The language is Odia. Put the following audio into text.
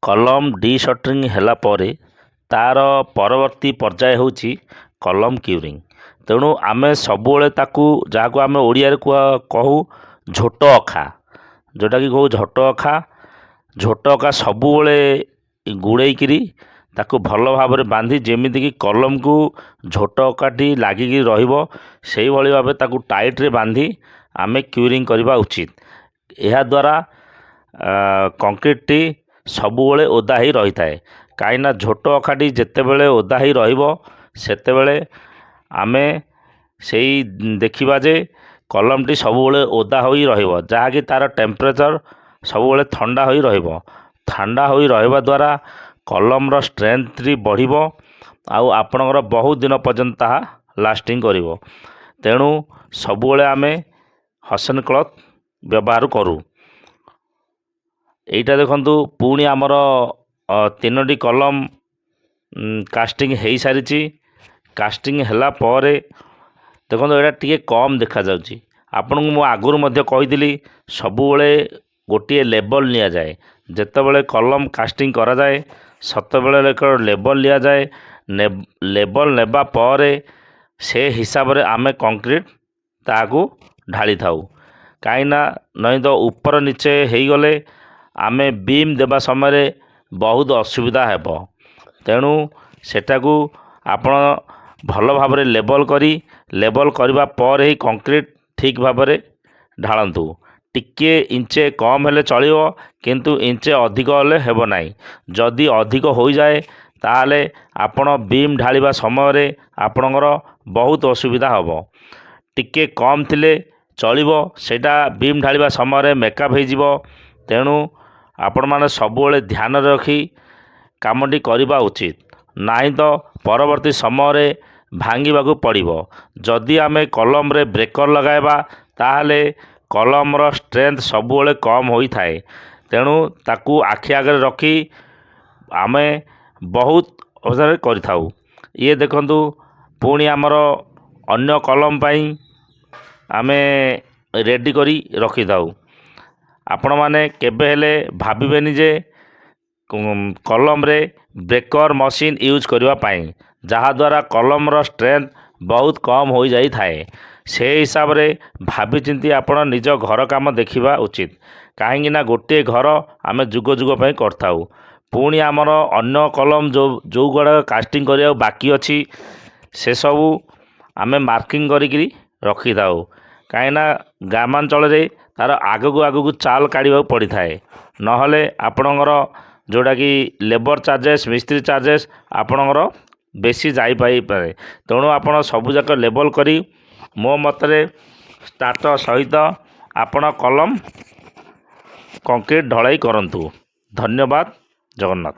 କଲମ ଡିସଟରିଂ ହେଲା ପରେ ତାର ପରବର୍ତ୍ତୀ ପର୍ଯ୍ୟାୟ ହେଉଛି କଲମ କ୍ୟୁରିଂ। ତେଣୁ ଆମେ ସବୁବେଳେ ତାକୁ ଯାହାକୁ ଆମେ ଓଡ଼ିଆରେ କହୁ ଝୋଟ ଅଖା, ଯେଉଁଟାକି କହୁ ଝୋଟ ଅଖା ସବୁବେଳେ ଗୁଡ଼େଇକିରି ତାକୁ ଭଲ ଭାବରେ ବାନ୍ଧି ଯେମିତିକି କଲମକୁ ଝୋଟ ଅଖାଟି ଲାଗିକି ରହିବ ସେଇଭଳି ଭାବେ ତାକୁ ଟାଇଟ୍ରେ ବାନ୍ଧି ଆମେ କ୍ୟୁରିଂ କରିବା ଉଚିତ। ଏହାଦ୍ୱାରା କଂକ୍ରିଟଟି ସବୁବେଳେ ଓଦା ହେଇ ରହିଥାଏ। କାହିଁକିନା ଝୋଟ ଅଖାଟି ଯେତେବେଳେ ଓଦା ହେଇ ରହିବ ସେତେବେଳେ ଆମେ ସେଇ ଦେଖିବା ଯେ କଲମଟି ସବୁବେଳେ ଓଦା ହୋଇ ରହିବ, ଯାହାକି ତା'ର ଟେମ୍ପରେଚର ସବୁବେଳେ ଥଣ୍ଡା ହୋଇ ରହିବ। ଥଣ୍ଡା ହୋଇ ରହିବା ଦ୍ୱାରା କଲମର ଷ୍ଟ୍ରେଂଥଟି ବଢ଼ିବ ଆଉ ଆପଣଙ୍କର ବହୁତ ଦିନ ପର୍ଯ୍ୟନ୍ତ ତାହା ଲାଷ୍ଟିଂ କରିବ। ତେଣୁ ସବୁବେଳେ ଆମେ ହସେନ କ୍ଲଥ୍ ବ୍ୟବହାର କରୁ। ଏଇଟା ଦେଖନ୍ତୁ ପୁଣି ଆମର 3ଟି କଲମ କାଷ୍ଟିଂ ହେଇସାରିଛି। କାଷ୍ଟିଂ ହେଲା ପରେ ଦେଖନ୍ତୁ ଏଇଟା ଟିକେ କମ୍ ଦେଖାଯାଉଛି। ଆପଣଙ୍କୁ ମୁଁ ଆଗରୁ ମଧ୍ୟ କହିଥିଲି ସବୁବେଳେ ଗୋଟିଏ ଲେବଲ୍ ନିଆଯାଏ। ଯେତେବେଳେ କଲମ କାଷ୍ଟିଂ କରାଯାଏ ସେତେବେଳେ ଏକ ଲେବଲ୍ ନିଆଯାଏ। ଲେବଲ୍ ନେବା ପରେ ସେ ହିସାବରେ ଆମେ କଂକ୍ରିଟ୍ ତାହାକୁ ଢାଳିଥାଉ। କାହିଁକିନା ନାହିଁ ତ ଉପର ନିଚେ ହେଇଗଲେ ଆମେ ବିମ୍ ଦେବା ସମୟରେ ବହୁତ ଅସୁବିଧା ହେବ। ତେଣୁ ସେଟାକୁ ଆପଣ ଭଲ ଭାବରେ ଲେବଲ୍ କରିବା ପରେ ହିଁ କଂକ୍ରିଟ୍ ଠିକ୍ ଭାବରେ ଢାଳନ୍ତୁ। ଟିକିଏ ଇଞ୍ଚେ କମ୍ ହେଲେ ଚଳିବ, କିନ୍ତୁ ଇଞ୍ଚେ ଅଧିକ ହେଲେ ହେବ ନାହିଁ। ଯଦି ଅଧିକ ହୋଇଯାଏ ତାହେଲେ ଆପଣ ବିମ୍ ଢାଳିବା ସମୟରେ ଆପଣଙ୍କର ବହୁତ ଅସୁବିଧା ହେବ। ଟିକେ କମ୍ ଥିଲେ ଚଳିବ, ସେଇଟା ବିମ୍ ଢାଳିବା ସମୟରେ ମେକଅପ୍ ହେଇଯିବ। ତେଣୁ ଆପଣମାନେ ସବୁବେଳେ ଧ୍ୟାନରେ ରଖି କାମଟି କରିବା ଉଚିତ, ନାହିଁ ତ ପରବର୍ତ୍ତୀ ସମୟରେ ଭାଙ୍ଗିବାକୁ ପଡ଼ିବ। ଯଦି ଆମେ କଲମରେ ବ୍ରେକର ଲଗାଇବା ତାହେଲେ କଲମର ଷ୍ଟ୍ରେଂଥ ସବୁବେଳେ କମ୍ ହୋଇଥାଏ। ତେଣୁ ତାକୁ ଆଖି ଆଗରେ ରଖି ଆମେ ବହୁତ ଅବସ୍ଥାରେ କରିଥାଉ। ଇଏ ଦେଖନ୍ତୁ ପୁଣି ଆମର ଅନ୍ୟ କଲମ ପାଇଁ ଆମେ ରେଡ଼ି କରି ରଖିଥାଉ। ଆପଣମାନେ କେବେ ହେଲେ ଭାବିବେନି ଯେ କଲମରେ ବ୍ରେକର ମେସିନ୍ ୟୁଜ୍ କରିବା ପାଇଁ, ଯାହାଦ୍ୱାରା କଲମର ଷ୍ଟ୍ରେଂଥ ବହୁତ କମ୍ ହୋଇଯାଇଥାଏ। ସେହି ହିସାବରେ ଭାବିଚିନ୍ତି ଆପଣ ନିଜ ଘର କାମ ଦେଖିବା ଉଚିତ। କାହିଁକିନା ଗୋଟିଏ ଘର ଆମେ ଯୁଗ ଯୁଗ ପାଇଁ କରିଥାଉ। ପୁଣି ଆମର ଅନ୍ୟ କଲମ ଯେଉଁ ଗୁଡ଼ାକ କାଷ୍ଟିଂ କରିବାକୁ ବାକି ଅଛି ସେସବୁ ଆମେ ମାର୍କିଂ କରିକିରି ରଖିଥାଉ। କାହିଁକିନା ଗ୍ରାମାଞ୍ଚଳରେ ତା'ର ଆଗକୁ ଚାଲ କାଢ଼ିବାକୁ ପଡ଼ିଥାଏ। ନହେଲେ ଆପଣଙ୍କର ଯେଉଁଟାକି ଲେବର ଚାର୍ଜେସ୍, ମିସ୍ତ୍ରୀ ଚାର୍ଜେସ୍ ଆପଣଙ୍କର ବେଶୀ ଯାଇପାରେ। ତେଣୁ ଆପଣ ସବୁଯାକ ଲେବଲ୍ କରି ମୋ ମତରେ ଷ୍ଟାର୍ଟର ସହିତ ଆପଣ କଲମ କଂକ୍ରିଟ୍ ଢଳାଇ କରନ୍ତୁ। ଧନ୍ୟବାଦ। ଜଗନ୍ନାଥ।